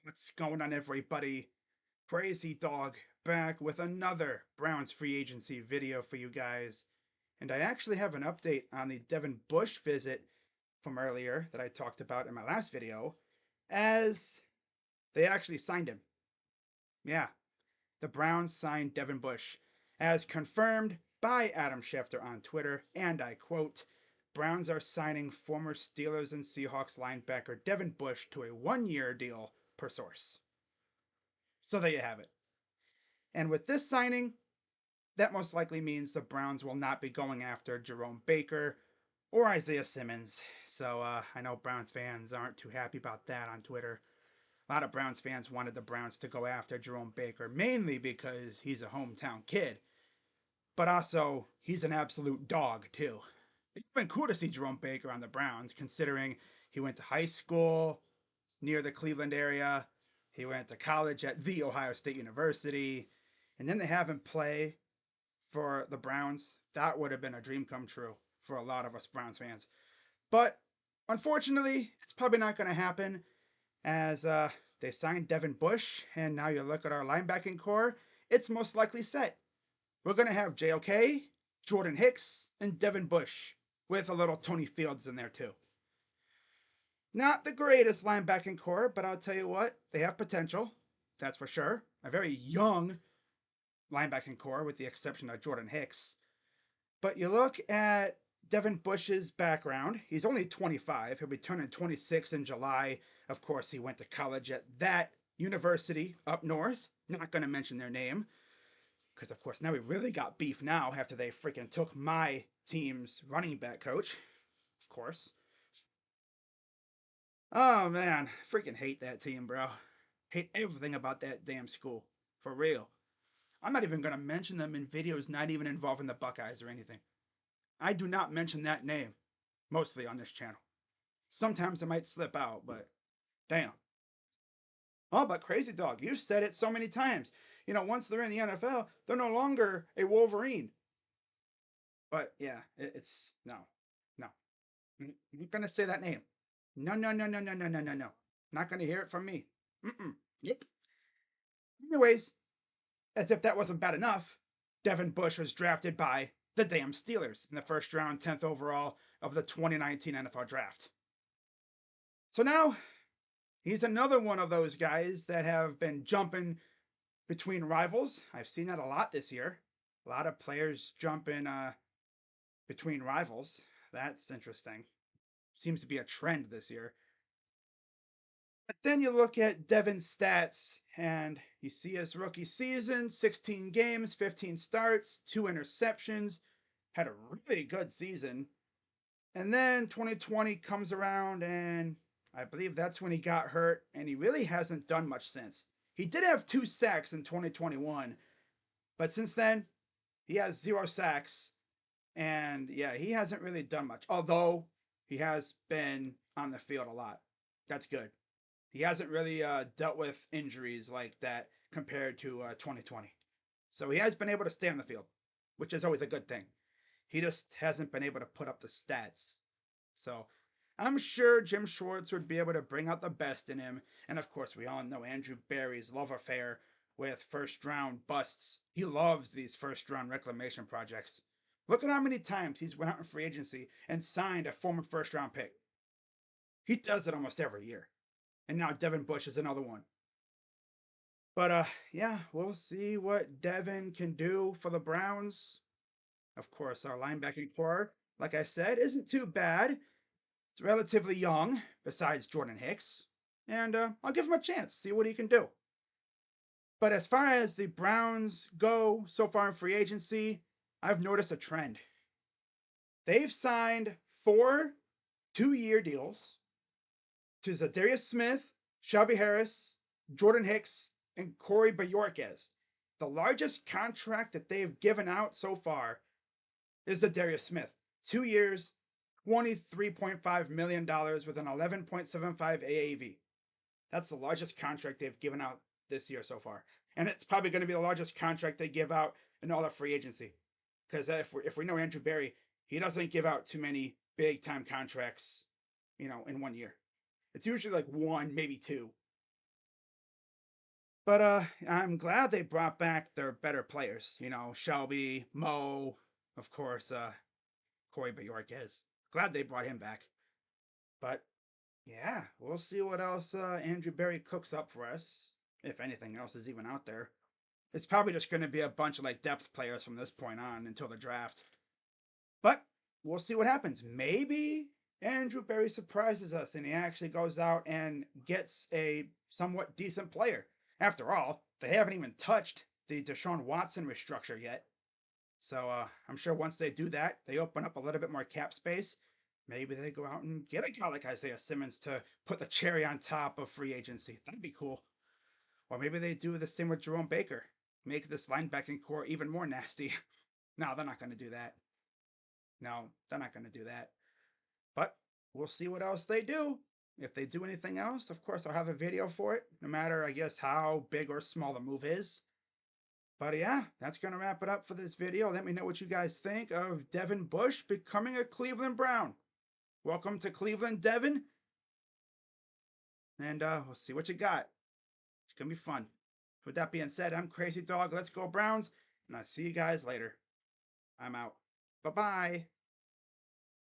What's going on, everybody? Crazy Dog back with another Browns free agency video for you guys. And I actually have an update on the Devin Bush visit from earlier that I talked about in my last video, as they actually signed him. Yeah, the Browns signed Devin Bush, as confirmed by Adam Schefter on Twitter, and I quote, Browns are signing former Steelers and Seahawks linebacker Devin Bush to a 1-year deal, per source. So there you have it. And with this signing, that most likely means the Browns will not be going after Jerome Baker or Isaiah Simmons. So I know Browns fans aren't too happy about that on Twitter. A lot of Browns fans wanted the Browns to go after Jerome Baker, mainly because he's a hometown kid, but also he's an absolute dog, too. It's been cool to see Jerome Baker on the Browns, considering he went to high school near the Cleveland area. He went to college at The Ohio State University. And then they have him play for the Browns. That would have been a dream come true for a lot of us Browns fans. But unfortunately, it's probably not going to happen, as they signed Devin Bush. And now you look at our linebacking core, it's most likely set. We're going to have JOK, Jordan Hicks, and Devin Bush, with a little Tony Fields in there too. Not the greatest linebacking core, but I'll tell you what, they have potential. That's for sure. A very young linebacking core, with the exception of Jordan Hicks. But you look at Devin Bush's background. He's only 25. He'll be turning 26 in July. Of course, he went to college at that university up north. Not going to mention their name, because, of course, now we really got beef now after they freaking took my team's running back coach. Of course. Oh, man. Freaking hate that team, bro. Hate everything about that damn school. For real. I'm not even going to mention them in videos not even involving the Buckeyes or anything. I do not mention that name, mostly on this channel. Sometimes it might slip out, but damn. Oh, but Crazy Dog, you've said it so many times. You know, once they're in the NFL, they're no longer a Wolverine. But yeah, it's no, no. I'm not gonna say that name. No, no, no, no, no, no, no, no, no. Not gonna hear it from me. Mm-mm. Yep. Anyways, as if that wasn't bad enough, Devin Bush was drafted by the damn Steelers in the first round, 10th overall of the 2019 NFL Draft. So now he's another one of those guys that have been jumping between rivals. I've seen that a lot this year. A lot of players jumping between rivals. That's interesting. Seems to be a trend this year. But then you look at Devin's stats and you see his rookie season, 16 games, 15 starts, 2 interceptions, had a really good season. And then 2020 comes around, and I believe that's when he got hurt, and he really hasn't done much since. He did have 2 sacks in 2021, but since then, he has 0 sacks. And yeah, he hasn't really done much, although he has been on the field a lot. That's good. He hasn't really dealt with injuries like that compared to 2020. So he has been able to stay on the field, which is always a good thing. He just hasn't been able to put up the stats. So I'm sure Jim Schwartz would be able to bring out the best in him. And of course, we all know Andrew Barry's love affair with first round busts. He loves these first round reclamation projects. Look at how many times he's went out in free agency and signed a former first round pick. He does it almost every year. And now Devin Bush is another one. But yeah, we'll see what Devin can do for the Browns. Of course, our linebacking core, like I said, isn't too bad. It's relatively young, besides Jordan Hicks, and I'll give him a chance, see what he can do. But as far as the Browns go so far in free agency, I've noticed a trend. They've signed 4 2-year deals to Zadarius Smith, Shelby Harris, Jordan Hicks, and Corey Bojorquez. The largest contract that they've given out so far is Zadarius Smith. 2 years, $23.5 million with an 11.75 AAV. That's the largest contract they've given out this year so far. And it's probably going to be the largest contract they give out in all of free agency. Because if we know Andrew Barry, he doesn't give out too many big time contracts, in 1 year. It's usually like one, maybe two. But I'm glad they brought back their better players. You know, Shelby, Mo, of course, Corey Bajorquez. Glad they brought him back. But yeah, we'll see what else Andrew Berry cooks up for us, if anything else is even out there. It's probably just going to be a bunch of like depth players from this point on until the draft. But we'll see what happens. Maybe Andrew Berry surprises us and he actually goes out and gets a somewhat decent player. After all, they haven't even touched the Deshaun Watson restructure yet. So I'm sure once they do that, they open up a little bit more cap space. Maybe they go out and get a guy like Isaiah Simmons to put the cherry on top of free agency. That'd be cool. Or maybe they do the same with Jerome Baker. Make this linebacking core even more nasty. No, they're not going to do that. No, they're not going to do that. But we'll see what else they do. If they do anything else, of course, I'll have a video for it, no matter, I guess, how big or small the move is. But yeah, that's going to wrap it up for this video. Let me know what you guys think of Devin Bush becoming a Cleveland Brown. Welcome to Cleveland, Devin. And we'll see what you got. It's going to be fun. With that being said, I'm Crazy Dog. Let's go, Browns. And I'll see you guys later. I'm out. Bye bye.